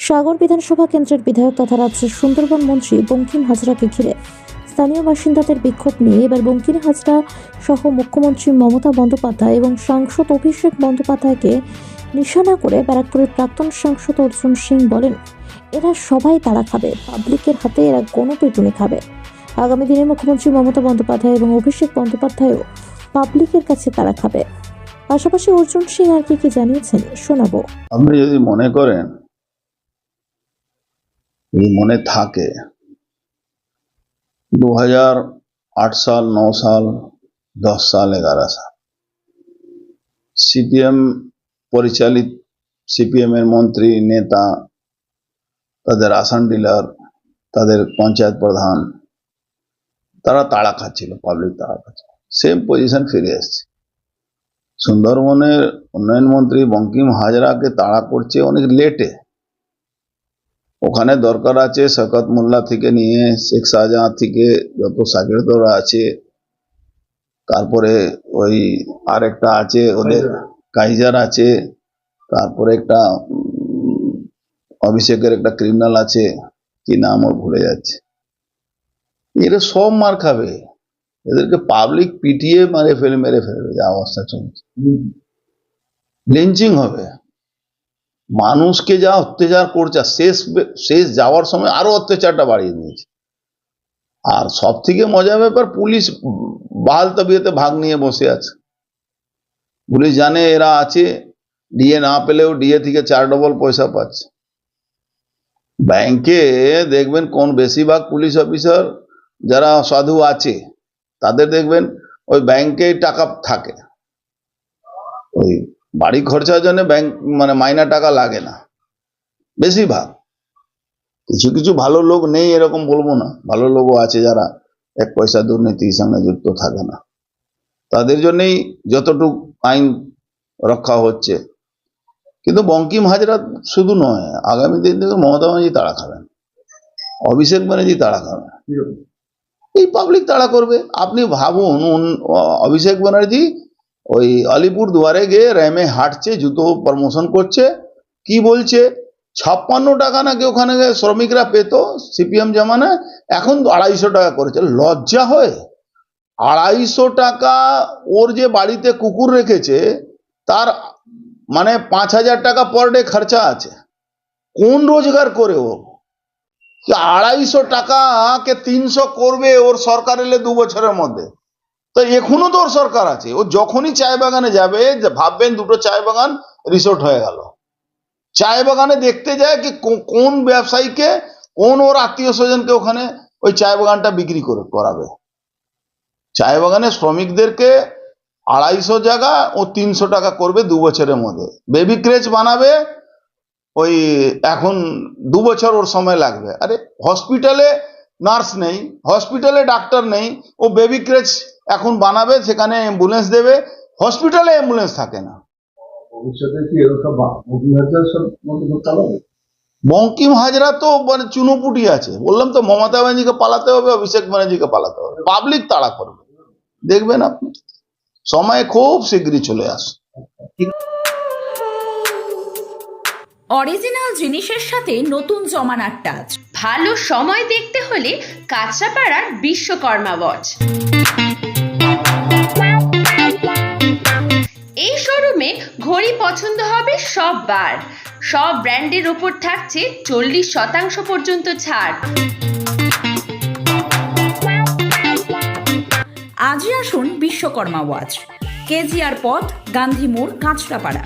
সাগর বিধানসভা কেন্দ্রের বিধায়ক তথা রাজ্যের সুন্দরবন মন্ত্রী বঙ্কিম হাজরাকে ঘিরে স্থানীয় বাসিন্দাদের বিক্ষোভ নিয়ে এবার বঙ্কিম হাজরা সহ মুখ্যমন্ত্রী মমতা বন্দ্যোপাধ্যায় এবং সাংসদ অভিষেক বন্দ্যোপাধ্যায়কে নিশানা করে ব্যারাকপুরের প্রাক্তন সাংসদ অর্জুন সিং বলেন, এরা সবাই তাড়া খাবে, পাবলিকের হাতে এরা গণপিটুনি খাবে। আগামী দিনে মুখ্যমন্ত্রী মমতা বন্দ্যোপাধ্যায় এবং অভিষেক বন্দ্যোপাধ্যায়ও পাবলিকের কাছে তাড়া খাবে। পাশাপাশি অর্জুন সিং আর কি জানিয়েছেন শোনাবো। আপনি যদি মনে করেন, মনে থাকে 2008 সাল, 9 সাল, 10 সাল, 11 সাল সিপিএম পরিচালিত সিপিএম এর মন্ত্রী, নেতা, তাদের আসান ডিলার, তাদের পঞ্চায়েত প্রধান, তারা তাড়া খাচ্ছিল, পাবলিক তাড়া খাচ্ছিল। সেম পজিশন ফিরে এসছে। সুন্দরবনের উন্নয়ন মন্ত্রী বঙ্কিম হাজরাকে তাড়া করছে অনেক লেটে। ওখানে দরকার আছে শওকত মোল্লা থেকে নিয়ে শেখ শাহজাহান থেকে যত সাকিরদরা আছে, তারপরে ওই আরেকটা আছে ওদের কাইজার আছে, তারপরে একটা অভিষেকের একটা ক্রিমিনাল আছে, কি নাম ওর ভুলে যাচ্ছে। এরা সব মার খাবে, এদেরকে পাবলিক পিটিয়ে মেরে ফেলবে, যা অবস্থা চলছে। লিঞ্চিং হবে, মানুষকে যা অত্যাচার করছে, শেষ যাওয়ার সময় আরো অত্যাচারটা বাড়িয়ে দিয়েছে। আর সব থেকে মজার ব্যাপার, পুলিশ বাহাল তবিয়তে ভাগ নিয়ে বসে আছে। পুলিশ জানে এরা আছে, ডিএ না পেলেও ডিএ থেকে 4 ডবল পয়সা পাচ্ছে। ব্যাংকে দেখবেন কোন বেশিরভাগ পুলিশ অফিসার যারা সাধু আছে, তাদের দেখবেন ওই ব্যাংকে টাকা থাকে, ওই বাড়ি খরচার জন্য ব্যাংক মানে মাইনা টাকা লাগে না বেশিরভাগ। কিছু কিছু ভালো লোক নেই এরকম বলবো না, ভালো লোকও আছে যারা 1 পয়সা দুর্নীতির সঙ্গে যুক্ত থাকে না, তাদের জন্যই যতটুকু আইন রক্ষা হচ্ছে। কিন্তু বঙ্কিম হাজরা শুধু নয়, আগামী দিন থেকে মমতা ব্যানার্জি তাড়া খাবেন, অভিষেক ব্যানার্জি তাড়া খাবেন, এই পাবলিক তাড়া করবে। আপনি ভাবুন, অভিষেক ব্যানার্জি ওই আলিপুর দুয়ারে গিয়ে র্যামে হাঁটছে, জুতো প্রমোশন করছে, কি বলছে 56 টাকা নাকি ওখানে শ্রমিকরা পেত সিপিএম জামানায়, এখন 250 টাকা করেছে। লজ্জা হয়? 250 টাকা ওর যে বাড়িতে কুকুর রেখেছে তার মানে 5000 টাকা পার ডে খরচা আছে। কোন রোজগার করে ও 250 টাকাকে 300 করবে ওর সরকার এলে 2 বছরের মধ্যে? তো এখনো তো ওর সরকার আছে। ও যখনই চায় বাগানে যাবে, ভাববেন দুটো চায় বাগান রিসোর্ট হয়ে গেল। চায় বাগানে দেখতে যায় কি কোন ব্যবসায়ীকে, কোন ওর আত্মীয় স্বজনকে ওখানে ওই চায় বাগানটা বিক্রি করাবে। চায় বাগানে শ্রমিকদেরকে 250 জায়গা ও 300 টাকা করবে 2 বছরের মধ্যে। বেবি ক্রেচ বানাবে, ওই এখন 2 বছর ওর সময় লাগবে। আরে হসপিটালে নার্স নেই, হসপিটালে ডাক্তার নেই, ও বেবি ক্রেচ এখন বানাবে, সেখানে অ্যাম্বুলেন্স দেবে, হসপিটালে অ্যাম্বুলেন্স থাকে না। বঙ্কিম হাজরা তো মানে চুনোপুটি আছে। বললাম তো, মমতা ব্যানার্জিকে পালাতে হবে, অভিষেক ব্যানার্জিকে পালাতে হবে, পাবলিক তাড়া করবে, দেখবেন আপনি। সময় খুব শীঘ্রই চলে আসে। অরিজিনাল জিনিসের সাথে নতুন জমানার টাচ। ভালো সময় দেখতে হলে কাঁচরাপাড়ার বিশ্বকর্মা ওয়াচ। এই শোরুমে ঘড়ি পছন্দ হবে সববার। সব ব্র্যান্ডের ওপর থাকছে 40% পর্যন্ত ছাড়। আজই আসুন বিশ্বকর্মা ওয়াচ, কেজিআর পথ, গান্ধী মোড়, কাঁচরাপাড়া।